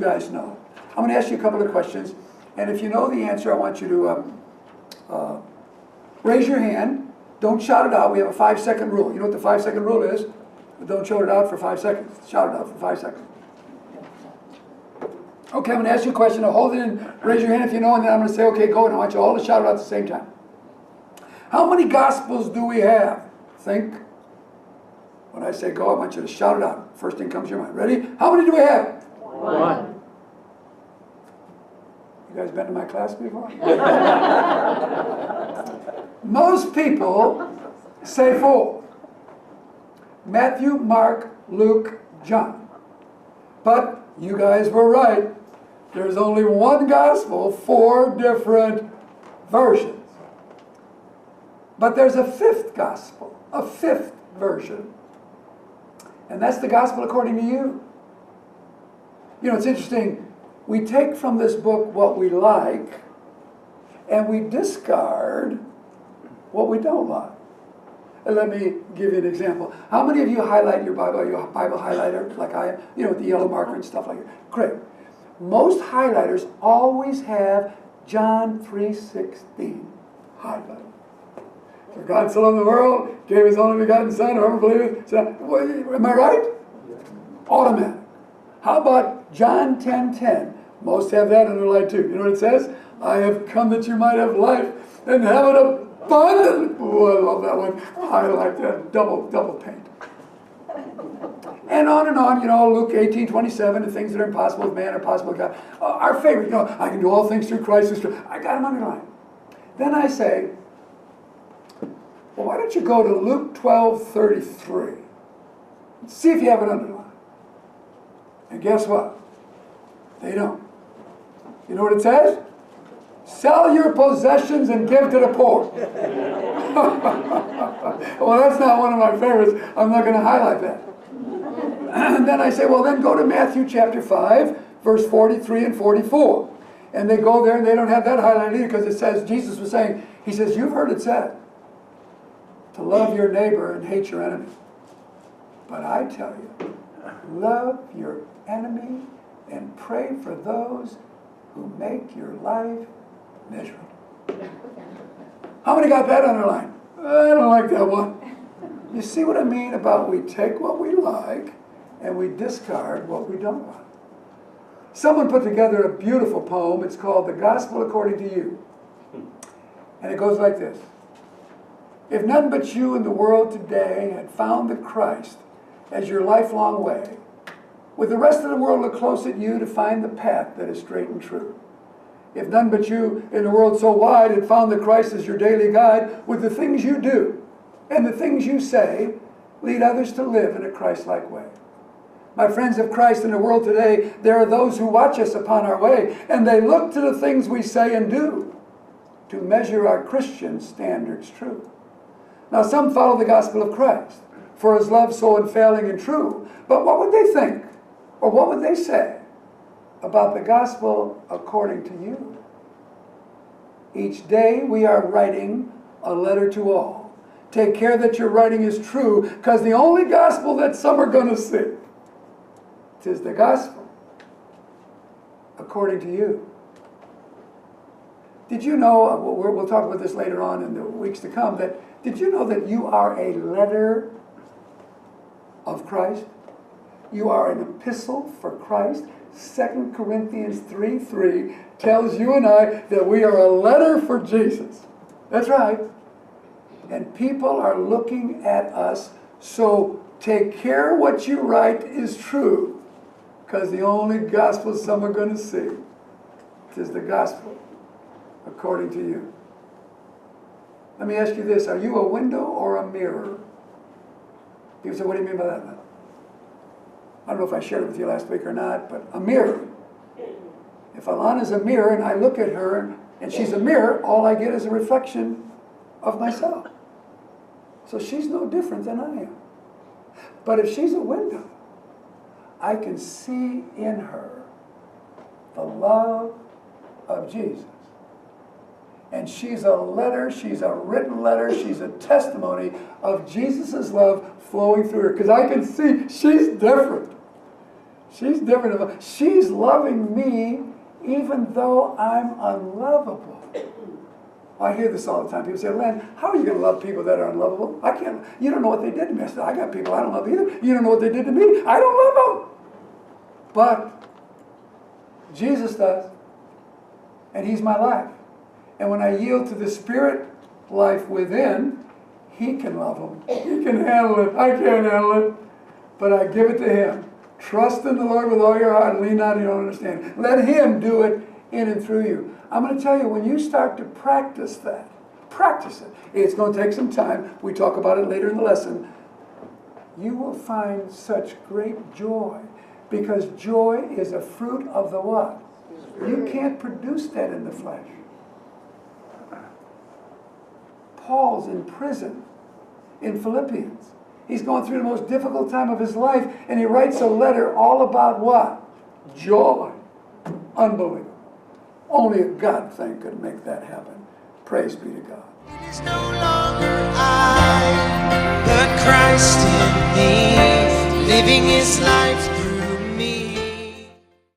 guys know. I'm going to ask you a couple of questions, and if you know the answer, I want you to raise your hand. Don't shout it out. We have a 5-second rule. You know what the 5-second rule is? But don't shout it out for 5 seconds. Shout it out for 5 seconds. Okay, I'm going to ask you a question. I'll hold it and raise your hand if you know, and then I'm going to say, okay, go, and I want you all to shout it out at the same time. How many Gospels do we have? Think. When I say go, I want you to shout it out. First thing comes to your mind. Ready? How many do we have? 1. You guys been to my class before? Most people say 4. Matthew, Mark, Luke, John. But you guys were right. There's only one gospel, 4 different versions. But there's a 5th gospel, a 5th version. And that's the gospel according to you. You know, it's interesting. We take from this book what we like, and we discard what we don't like. And let me give you an example. How many of you highlight your Bible highlighter, like I am, you know, with the yellow marker and stuff like that? Great. Most highlighters always have John 3:16 highlighted. For God so loved the world, gave his only begotten Son, whoever believeth. Am I right? Automatic. How about John 10:10? Most have that underlined too. You know what it says? I have come that you might have life and have it abundant. Oh, I love that one. I like that. Double paint. And on, you know, Luke 18:27, the things that are impossible with man are possible with God. Our favorite, you know, I can do all things through Christ who strengthens. I got them underlined. Then I say, well, why don't you go to Luke 12:33? See if you have it underlined. And guess what? They don't. You know what it says? Sell your possessions and give to the poor. Well, that's not one of my favorites. I'm not going to highlight that. And then I say, well, then go to Matthew chapter 5, verse 43 and 44. And they go there and they don't have that highlighted either because it says, Jesus was saying, he says, you've heard it said, to love your neighbor and hate your enemy. But I tell you, love your enemy and pray for those who make your life miserable. How many got that underlined? I don't like that one. You see what I mean about we take what we like and we discard what we don't like. Someone put together a beautiful poem. It's called The Gospel According to You. And it goes like this. If none but you in the world today had found the Christ as your lifelong way, would the rest of the world look close at you to find the path that is straight and true? If none but you in the world so wide had found the Christ as your daily guide, would the things you do and the things you say lead others to live in a Christ-like way? My friends of Christ in the world today, there are those who watch us upon our way, and they look to the things we say and do to measure our Christian standards true. Now, some follow the gospel of Christ, for his love so unfailing and true. But what would they think, or what would they say about the gospel according to you? Each day we are writing a letter to all. Take care that your writing is true, because the only gospel that some are going to see, 'tis the gospel according to you. Did you know, we'll talk about this later on in the weeks to come, that did you know that you are a letter of Christ? You are an epistle for Christ. 2 Corinthians 3:3 tells you and I that we are a letter for Jesus. That's right. And people are looking at us, so take care what you write is true, because the only gospel some are going to see is the gospel according to you. Let me ask you this. Are you a window or a mirror? People say, what do you mean by that? I don't know if I shared it with you last week or not, but a mirror. If Alana's a mirror and I look at her and she's a mirror, all I get is a reflection of myself. So she's no different than I am. But if she's a window, I can see in her the love of Jesus. And she's a letter, she's a written letter, she's a testimony of Jesus' love flowing through her. Because I can see she's different. She's different. She's loving me even though I'm unlovable. I hear this all the time. People say, Len, how are you going to love people that are unlovable? I can't. You don't know what they did to me. I said, I got people I don't love either. You don't know what they did to me. I don't love them. But Jesus does. And he's my life. And when I yield to the Spirit life within, he can love them. He can handle it. I can't handle it. But I give it to him. Trust in the Lord with all your heart and lean not on your own understanding. Let him do it in and through you. I'm going to tell you, when you start to practice that, practice it. It's going to take some time. We talk about it later in the lesson. You will find such great joy, because joy is a fruit of the what? You can't produce that in the flesh. Paul's in prison in Philippians. He's going through the most difficult time of his life, and he writes a letter all about what? Joy. Unbelievable. Only a God thing could make that happen. Praise be to God. It is no longer I, but Christ in me, living his life.